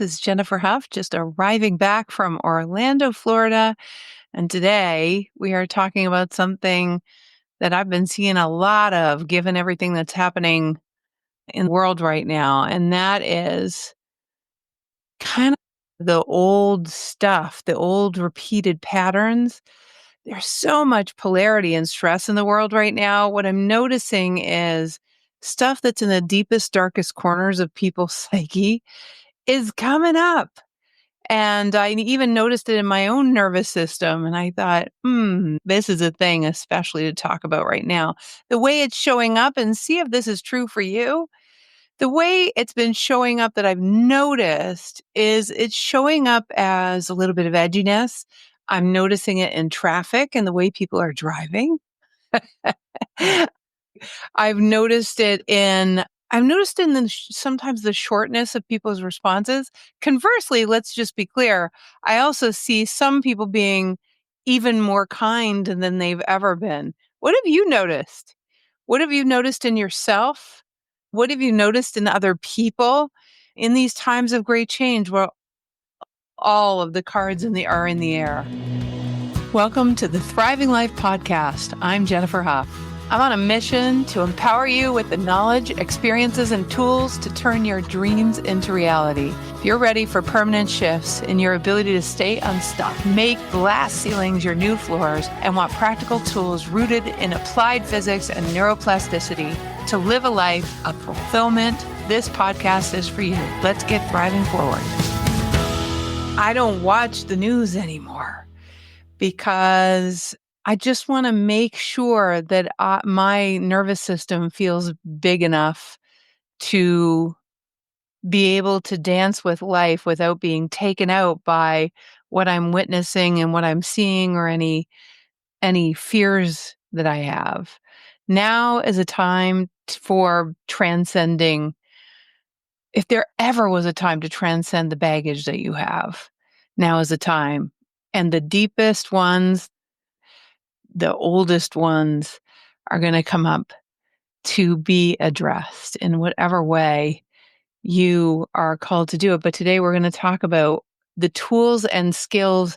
This is Jennifer Huff, just arriving back from Orlando, Florida. And today we are talking about something that I've been seeing a lot of, given everything that's happening in the world right now. And that is kind of the old stuff, the old repeated patterns. There's so much polarity and stress in the world right now. What I'm noticing is stuff that's in the deepest, darkest corners of people's psyche is coming up. And I even noticed it in my own nervous system. And I thought, this is a thing, especially to talk about right now. The way it's showing up, and see if this is true for you. The way it's been showing up that I've noticed is it's showing up as a little bit of edginess. I'm noticing it in traffic and the way people are driving. I've noticed in sometimes the shortness of people's responses. Conversely, let's just be clear, I also see some people being even more kind than they've ever been. What have you noticed? What have you noticed in yourself? What have you noticed in other people in these times of great change where all of the cards are in the air? Welcome to the Thriving Life Podcast. I'm Jennifer Huff. I'm on a mission to empower you with the knowledge, experiences, and tools to turn your dreams into reality. If you're ready for permanent shifts in your ability to stay unstuck, make glass ceilings your new floors, and want practical tools rooted in applied physics and neuroplasticity to live a life of fulfillment, this podcast is for you. Let's get thriving forward. I don't watch the news anymore because I just want to make sure that my nervous system feels big enough to be able to dance with life without being taken out by what I'm witnessing and what I'm seeing or any fears that I have. Now is a time for transcending. If there ever was a time to transcend the baggage that you have, now is the time. And the deepest ones, the oldest ones are going to come up to be addressed in whatever way you are called to do it. But today we're going to talk about the tools and skills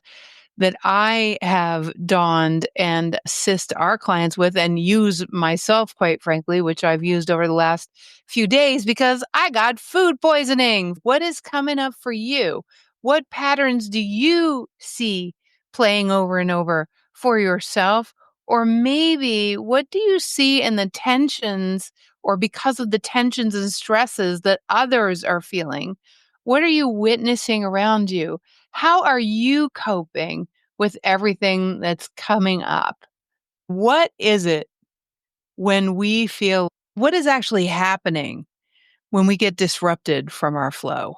that I have donned and assist our clients with and use myself, quite frankly, which I've used over the last few days because I got food poisoning. What is coming up for you? What patterns do you see playing over and over for yourself? Or maybe what do you see in the tensions or because of the tensions and stresses that others are feeling? What are you witnessing around you? How are you coping with everything that's coming up? What is it when we feel, what is actually happening when we get disrupted from our flow?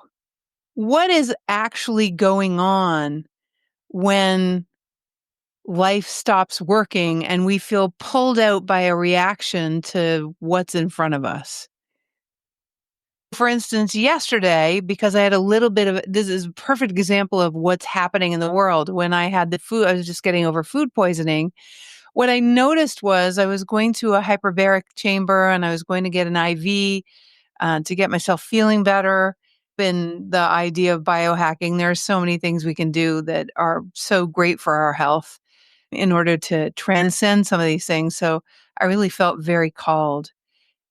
What is actually going on when life stops working and we feel pulled out by a reaction to what's in front of us? For instance, yesterday, because I had a little bit of, this is a perfect example of what's happening in the world. When I had I was just getting over food poisoning. What I noticed was I was going to a hyperbaric chamber and I was going to get an IV to get myself feeling better. In the idea of biohacking, there are so many things we can do that are so great for our health in order to transcend some of these things. So I really felt very called.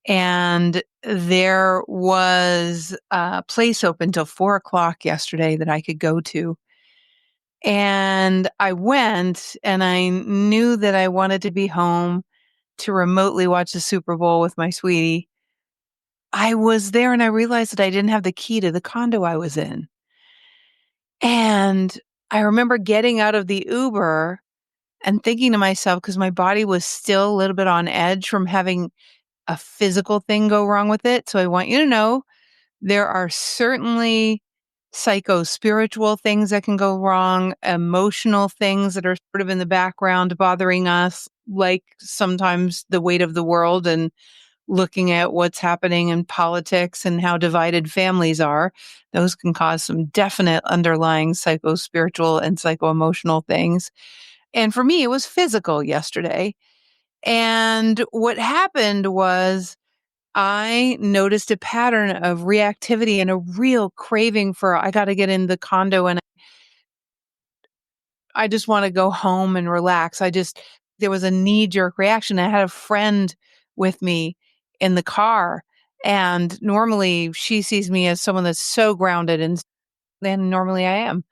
And there was a place open till 4:00 yesterday that I could go to. And I went and I knew that I wanted to be home to remotely watch the Super Bowl with my sweetie. I was there and I realized that I didn't have the key to the condo I was in. And I remember getting out of the Uber and thinking to myself, because my body was still a little bit on edge from having a physical thing go wrong with it. So I want you to know there are certainly psycho-spiritual things that can go wrong, emotional things that are sort of in the background bothering us, like sometimes the weight of the world and looking at what's happening in politics and how divided families are. Those can cause some definite underlying psycho-spiritual and psycho-emotional things. And for me, it was physical yesterday. And what happened was I noticed a pattern of reactivity and a real craving for, I got to get in the condo and I just want to go home and relax. There was a knee jerk reaction. I had a friend with me in the car, and normally she sees me as someone that's so grounded, and then normally I am.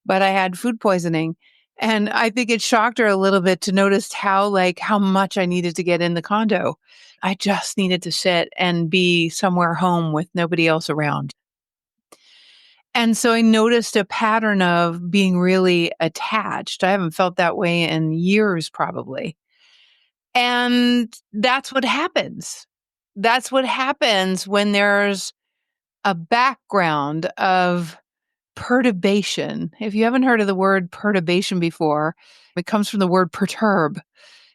But I had food poisoning. And I think it shocked her a little bit to notice how much I needed to get in the condo. I just needed to sit and be somewhere home with nobody else around. And so I noticed a pattern of being really attached. I haven't felt that way in years, probably. And that's what happens. That's what happens when there's a background of perturbation. If you haven't heard of the word perturbation before, it comes from the word perturb.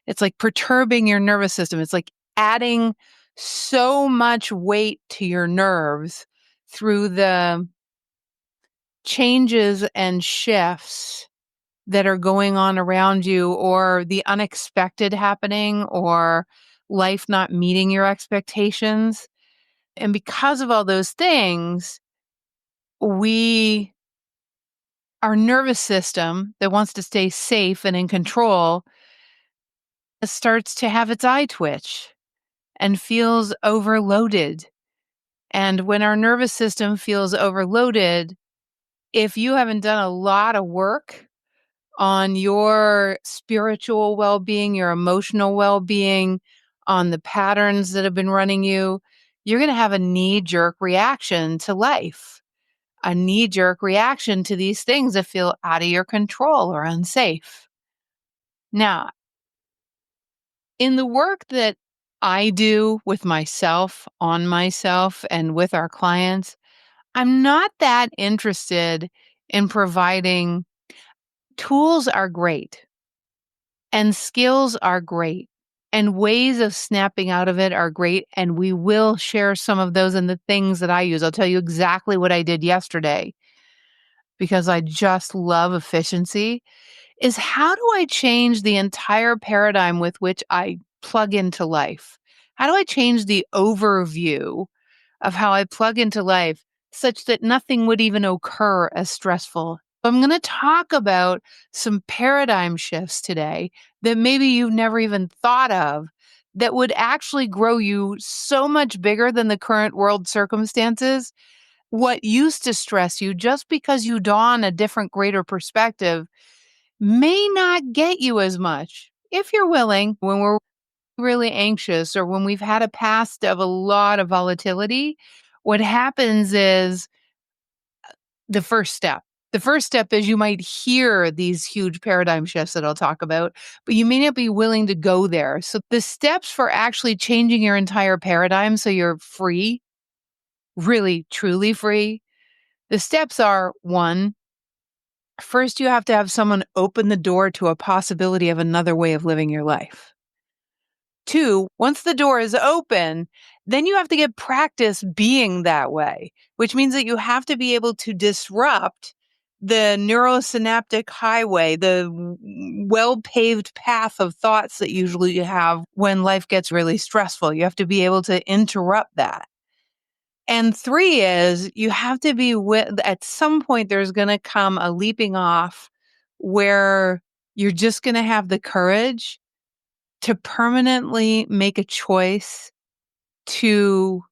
It's like perturbing your nervous system. It's like adding so much weight to your nerves through the changes and shifts that are going on around you, or the unexpected happening, or life not meeting your expectations. And because of all those things, we our nervous system that wants to stay safe and in control starts to have its eye twitch and feels overloaded. And when our nervous system feels overloaded, if you haven't done a lot of work on your spiritual well being, your emotional well being, on the patterns that have been running you, you're going to have a knee jerk reaction to life, a knee jerk reaction to these things that feel out of your control or unsafe. Now, in the work that I do with myself, on myself, and with our clients, I'm not that interested in providing tools are great and skills are great and ways of snapping out of it are great. And we will share some of those and the things that I use. I'll tell you exactly what I did yesterday because I just love efficiency. Is how do I change the entire paradigm with which I plug into life? How do I change the overview of how I plug into life such that nothing would even occur as stressful? I'm going to talk about some paradigm shifts today that maybe you've never even thought of that would actually grow you so much bigger than the current world circumstances. What used to stress you, just because you dawn a different, greater perspective, may not get you as much. If you're willing, when we're really anxious or when we've had a past of a lot of volatility, what happens is the first step. The first step is you might hear these huge paradigm shifts that I'll talk about, but you may not be willing to go there. So the steps for actually changing your entire paradigm so you're free, really, truly free, the steps are: one, first, you have to have someone open the door to a possibility of another way of living your life. Two, once the door is open, then you have to get practice being that way, which means that you have to be able to disrupt the neurosynaptic highway, the well paved path of thoughts that usually you have when life gets really stressful. You have to be able to interrupt that. And three is you have to be at some point, there's going to come a leaping off where you're just going to have the courage to permanently make a choice to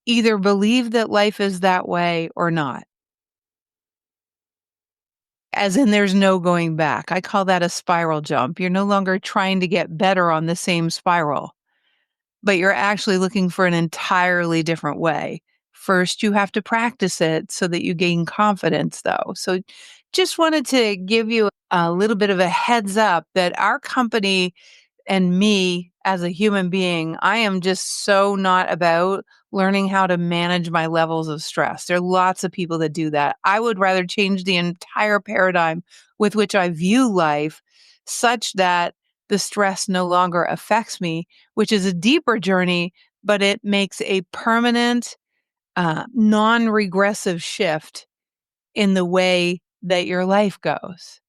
either believe that life is that way or not. As in, there's no going back. I call that a spiral jump. You're no longer trying to get better on the same spiral, but you're actually looking for an entirely different way. First, you have to practice it so that you gain confidence, though. So, just wanted to give you a little bit of a heads up that our company and me as a human being, I am just so not about learning how to manage my levels of stress. There are lots of people that do that. I would rather change the entire paradigm with which I view life such that the stress no longer affects me, which is a deeper journey, but it makes a permanent, non regressive shift in the way that your life goes.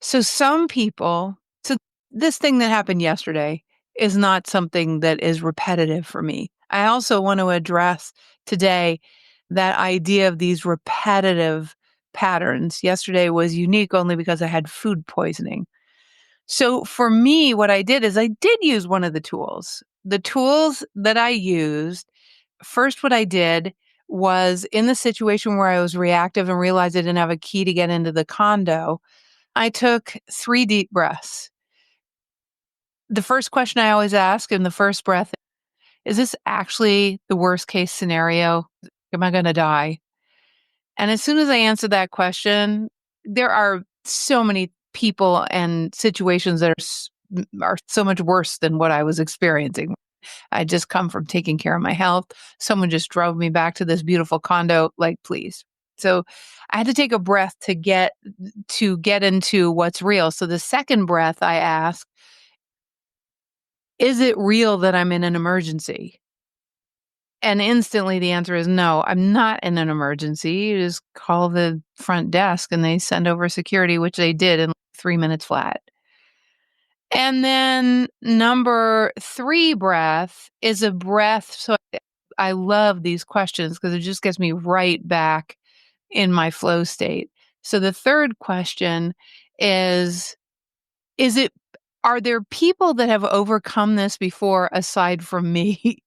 So, some people, so this thing that happened yesterday, is not something that is repetitive for me. I also want to address today that idea of these repetitive patterns. Yesterday was unique only because I had food poisoning. So for me, what I did is I did use one of the tools. The tools that I used, first, what I did was in the situation where I was reactive and realized I didn't have a key to get into the condo, I took 3 deep breaths. The first question I always ask in the first breath, is this actually the worst case scenario? Am I going to die? And as soon as I answer that question, there are so many people and situations that are so much worse than what I was experiencing. I just come from taking care of my health. Someone just drove me back to this beautiful condo, like, please. So I had to take a breath to get into what's real. So the second breath I ask, is it real that I'm in an emergency? And instantly the answer is no, I'm not in an emergency. You just call the front desk and they send over security, which they did in like 3 minutes flat. And then number 3 breath is a breath. So I love these questions because it just gets me right back in my flow state. So the third question is is it are there people that have overcome this before aside from me?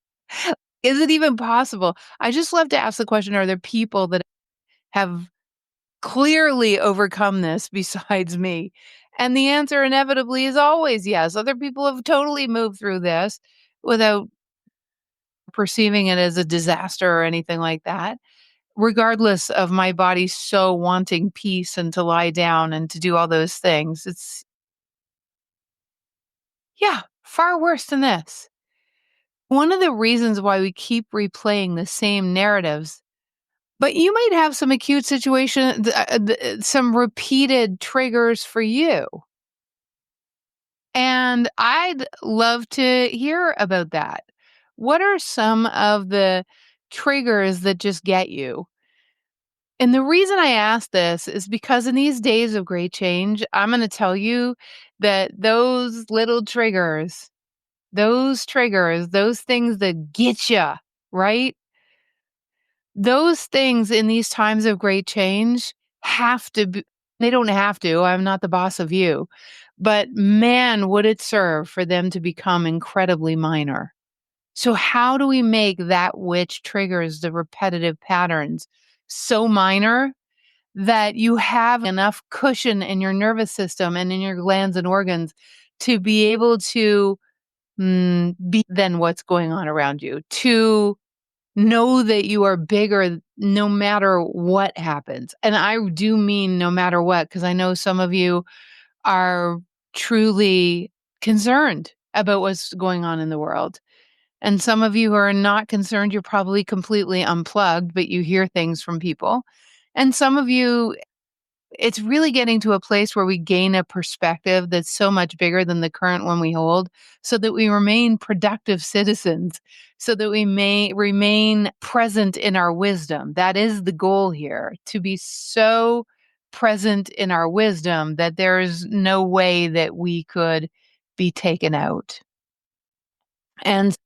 Is it even possible? I just love to ask the question, are there people that have clearly overcome this besides me? And the answer inevitably is always yes. Other people have totally moved through this without perceiving it as a disaster or anything like that. Regardless of my body so wanting peace and to lie down and to do all those things. It's, yeah, far worse than this. One of the reasons why we keep replaying the same narratives, but you might have some acute situation, some repeated triggers for you. And I'd love to hear about that. What are some of the triggers that just get you? And the reason I ask this is because in these days of great change, I'm going to tell you that those things that get you, right? Those things in these times of great change have to be, they don't have to. I'm not the boss of you. But man, would it serve for them to become incredibly minor. So, how do we make that which triggers the repetitive patterns so minor that you have enough cushion in your nervous system and in your glands and organs to be able to be than what's going on around you, to know that you are bigger no matter what happens. And I do mean no matter what, because I know some of you are truly concerned about what's going on in the world. And some of you who are not concerned, you're probably completely unplugged, but you hear things from people. And some of you, it's really getting to a place where we gain a perspective that's so much bigger than the current one we hold, so that we remain productive citizens, so that we may remain present in our wisdom. That is the goal here, to be so present in our wisdom that there's no way that we could be taken out. And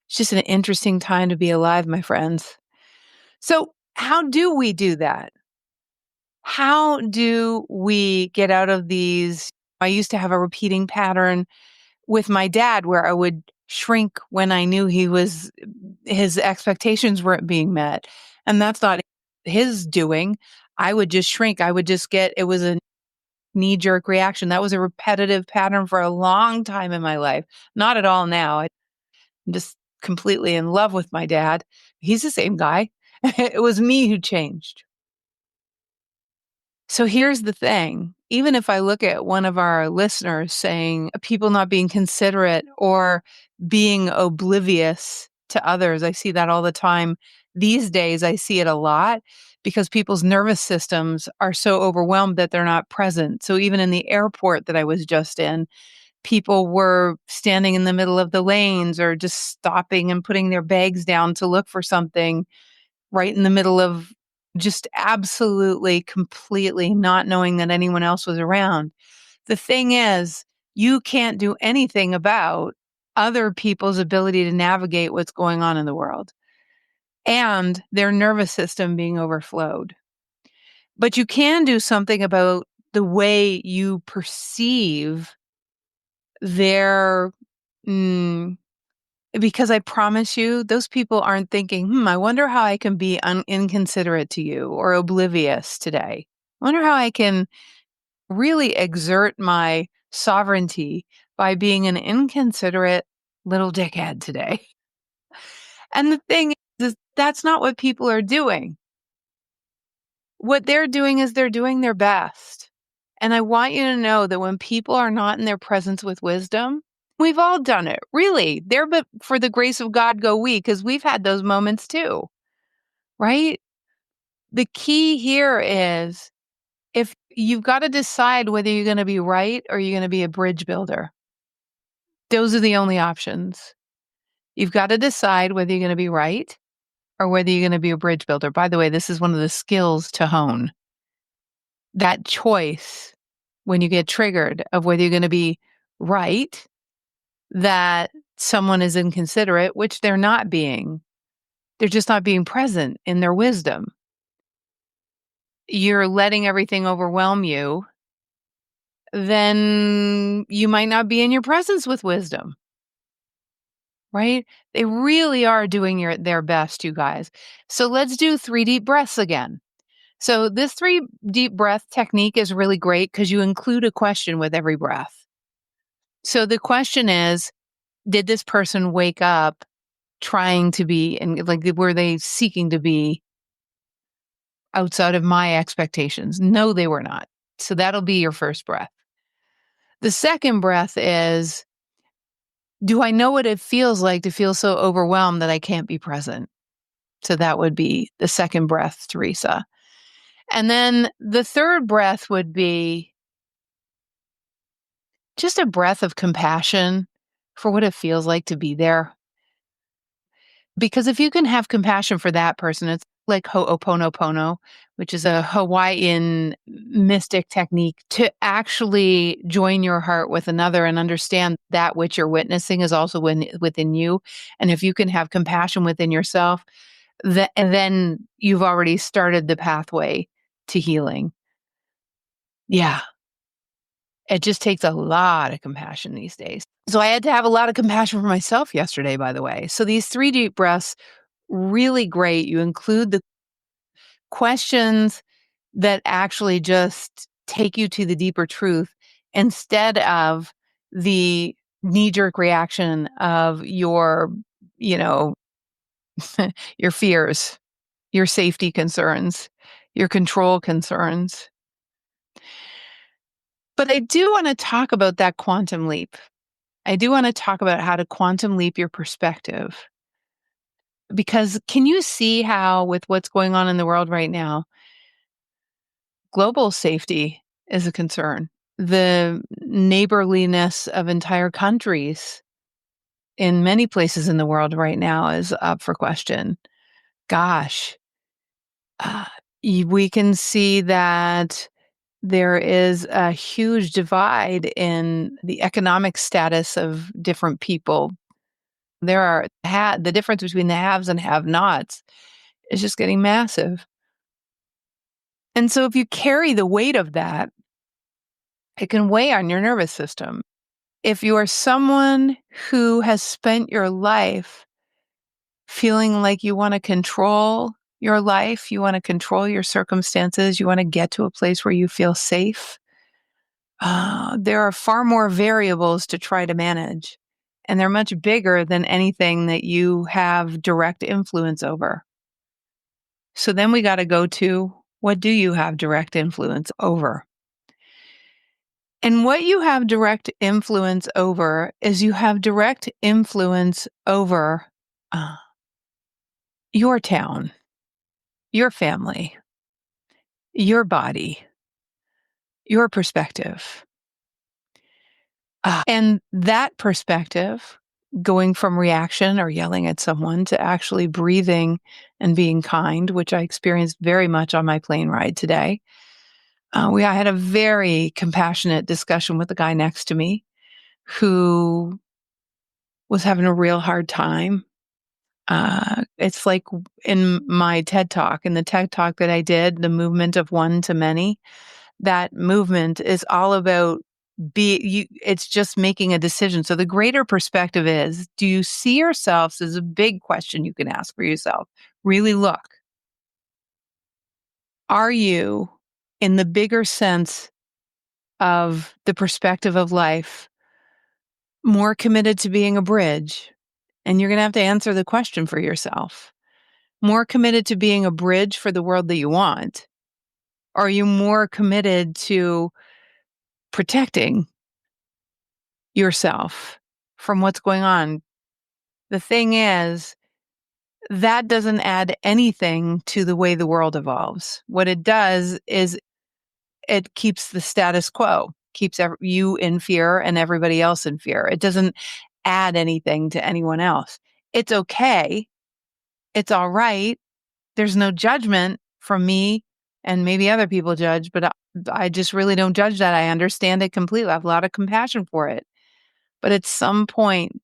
it's just an interesting time to be alive, my friends. So, how do we do that? How do we get out of these? I used to have a repeating pattern with my dad where I would shrink when I knew his expectations weren't being met. And that's not his doing. I would just shrink. I would just it was a knee jerk reaction. That was a repetitive pattern for a long time in my life. Not at all now. I'm just completely in love with my dad. He's the same guy. It was me who changed. So here's the thing. Even if I look at one of our listeners saying people not being considerate or being oblivious to others, I see that all the time. These days, I see it a lot because people's nervous systems are so overwhelmed that they're not present. So even in the airport that I was just in, people were standing in the middle of the lanes or just stopping and putting their bags down to look for something right in the middle of just absolutely, completely not knowing that anyone else was around. The thing is, you can't do anything about other people's ability to navigate what's going on in the world and their nervous system being overflowed. But you can do something about the way you perceive their mm, because I promise you, those people aren't thinking, I wonder how I can be inconsiderate to you or oblivious today. I wonder how I can really exert my sovereignty by being an inconsiderate little dickhead today. And the thing is, that's not what people are doing. What they're doing is they're doing their best. And I want you to know that when people are not in their presence with wisdom, we've all done it. Really. There, but for the grace of God go we, because we've had those moments too, right? The key here is if you've got to decide whether you're going to be right or you're going to be a bridge builder. Those are the only options. You've got to decide whether you're going to be right or whether you're going to be a bridge builder. By the way, this is one of the skills to hone. That choice when you get triggered of whether you're going to be right, that someone is inconsiderate, which they're not being. They're just not being present in their wisdom. You're letting everything overwhelm you, then you might not be in your presence with wisdom, right? They really are doing their best, you guys. So let's do 3 deep breaths again. So this 3 deep breath technique is really great because you include a question with every breath. So the question is, did this person wake up trying to be, and like, were they seeking to be outside of my expectations? No, they were not. So that'll be your first breath. The second breath is, do I know what it feels like to feel so overwhelmed that I can't be present? So that would be the second breath, Teresa. And then the third breath would be just a breath of compassion for what it feels like to be there. Because if you can have compassion for that person, it's like Ho'oponopono, which is a Hawaiian mystic technique to actually join your heart with another and understand that which you're witnessing is also within you. And if you can have compassion within yourself, then you've already started the pathway to healing. Yeah. It just takes a lot of compassion these days. So I had to have a lot of compassion for myself yesterday, by the way. So these 3 deep breaths, really great. You include the questions that actually just take you to the deeper truth instead of the knee-jerk reaction of your, you know, your fears, your safety concerns, your control concerns. But I do want to talk about that quantum leap. I do want to talk about how to quantum leap your perspective. Because can you see how, with what's going on in the world right now, global safety is a concern? The neighborliness of entire countries in many places in the world right now is up for question. Gosh, uh, we can see that there is a huge divide in the economic status of different people. There are the difference between the haves and have-nots is just getting massive. And so if you carry the weight of that, it can weigh on your nervous system. If you are someone who has spent your life feeling like you want to control your life, you want to control your circumstances, you want to get to a place where you feel safe, there are far more variables to try to manage. And they're much bigger than anything that you have direct influence over. So then we got to go to, what do you have direct influence over? And what you have direct influence over is you have direct influence over your town, your family, your body, your perspective. And that perspective, going from reaction or yelling at someone to actually breathing and being kind, which I experienced very much on my plane ride today. I had a very compassionate discussion with the guy next to me. who was having a real hard time. It's like in my TED Talk, in the TED Talk that I did, the movement of one to many, that movement is all about it's just making a decision. So the greater perspective is, do you see yourselves as a big question you can ask for yourself? Really look. Are you, in the bigger sense of the perspective of life, more committed to being a bridge? And you're going to have to answer the question for yourself. More committed to being a bridge for the world that you want? Or are you more committed to protecting yourself from what's going on? The thing is, that doesn't add anything to the way the world evolves. What it does is it keeps the status quo, keeps you in fear and everybody else in fear. It doesn't add anything to anyone else. It's okay. It's all right. There's no judgment from me, and maybe other people judge, but I just really don't judge that. I understand it completely. I have a lot of compassion for it. But at some point,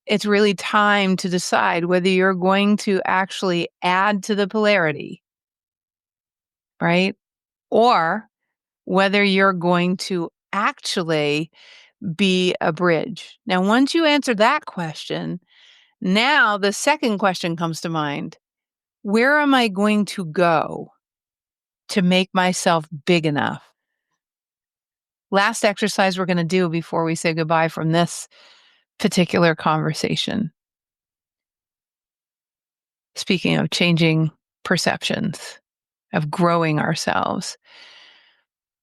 it's really time to decide whether you're going to actually add to the polarity, right? Or whether you're going to actually be a bridge. Now, once you answer that question, now the second question comes to mind. Where am I going to go to make myself big enough? Last exercise we're going to do before we say goodbye from this particular conversation. Speaking of changing perceptions, of growing ourselves,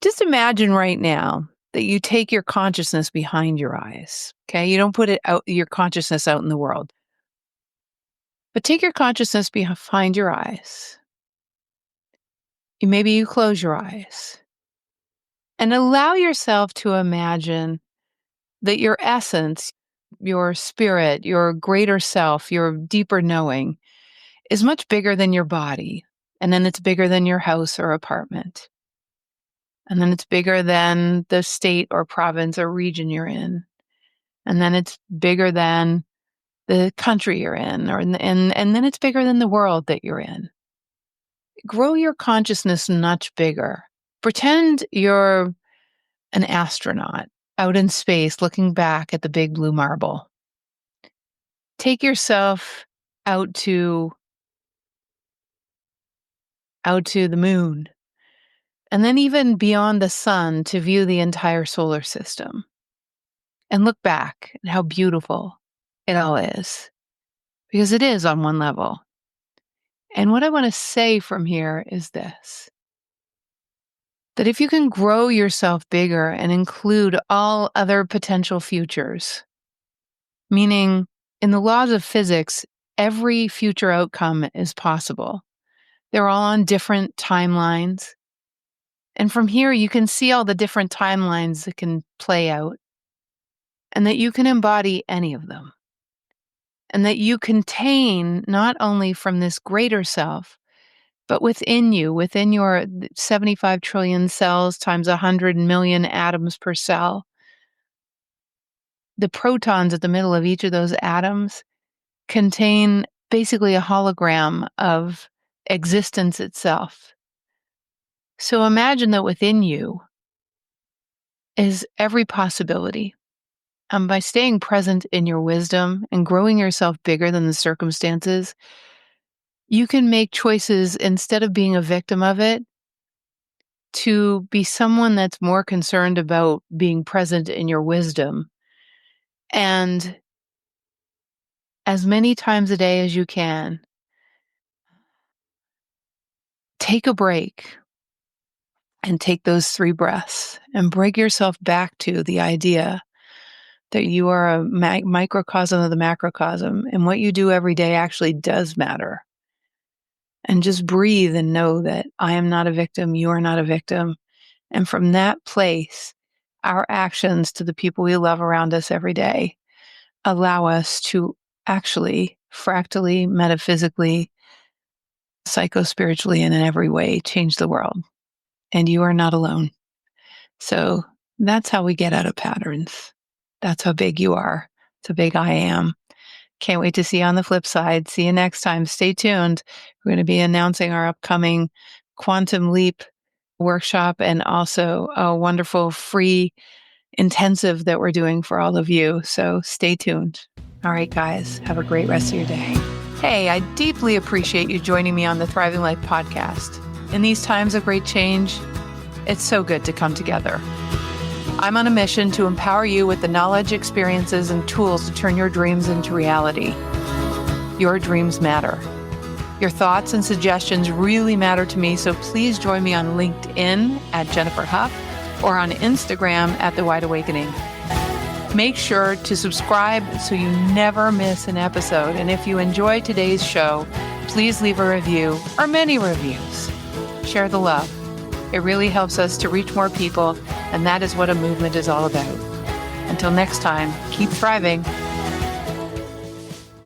just imagine right now that you take your consciousness behind your eyes. Okay. You don't put it out, your consciousness out in the world, but take your consciousness behind your eyes. Maybe you close your eyes and allow yourself to imagine that your essence, your spirit, your greater self, your deeper knowing is much bigger than your body. And then it's bigger than your house or apartment. And then it's bigger than the state or province or region you're in. And then it's bigger than the country you're in, and then it's bigger than the world that you're in. Grow your consciousness much bigger. Pretend you're an astronaut out in space looking back at the big blue marble. Take yourself out to the moon, and then even beyond the sun to view the entire solar system. And look back at how beautiful it all is, because it is on one level. And what I want to say from here is this: that if you can grow yourself bigger and include all other potential futures, meaning in the laws of physics, every future outcome is possible. They're all on different timelines. And from here, you can see all the different timelines that can play out, and that you can embody any of them. And that you contain not only from this greater self, but within you, within your 75 trillion cells times 100 million atoms per cell, the protons at the middle of each of those atoms contain basically a hologram of existence itself. So imagine that within you is every possibility. And by staying present in your wisdom and growing yourself bigger than the circumstances, you can make choices instead of being a victim of it, to be someone that's more concerned about being present in your wisdom. And as many times a day as you can, take a break and take those 3 breaths and bring yourself back to the idea that you are a microcosm of the macrocosm, and what you do every day actually does matter. And just breathe and know that I am not a victim, you are not a victim. And from that place, our actions to the people we love around us every day allow us to actually fractally, metaphysically, psychospiritually, and in every way change the world. And you are not alone. So that's how we get out of patterns. That's how big you are. It's a big I am. Can't wait to see you on the flip side. See you next time. Stay tuned. We're going to be announcing our upcoming Quantum Leap workshop and also a wonderful free intensive that we're doing for all of you. So stay tuned. All right, guys, have a great rest of your day. Hey, I deeply appreciate you joining me on the Thriving Life podcast. In these times of great change, it's so good to come together. I'm on a mission to empower you with the knowledge, experiences, and tools to turn your dreams into reality. Your dreams matter. Your thoughts and suggestions really matter to me, so please join me on LinkedIn at Jennifer Huff or on Instagram at The Wide Awakening. Make sure to subscribe so you never miss an episode. And if you enjoy today's show, please leave a review or many reviews. Share the love. It really helps us to reach more people, and that is what a movement is all about. Until next time, keep thriving.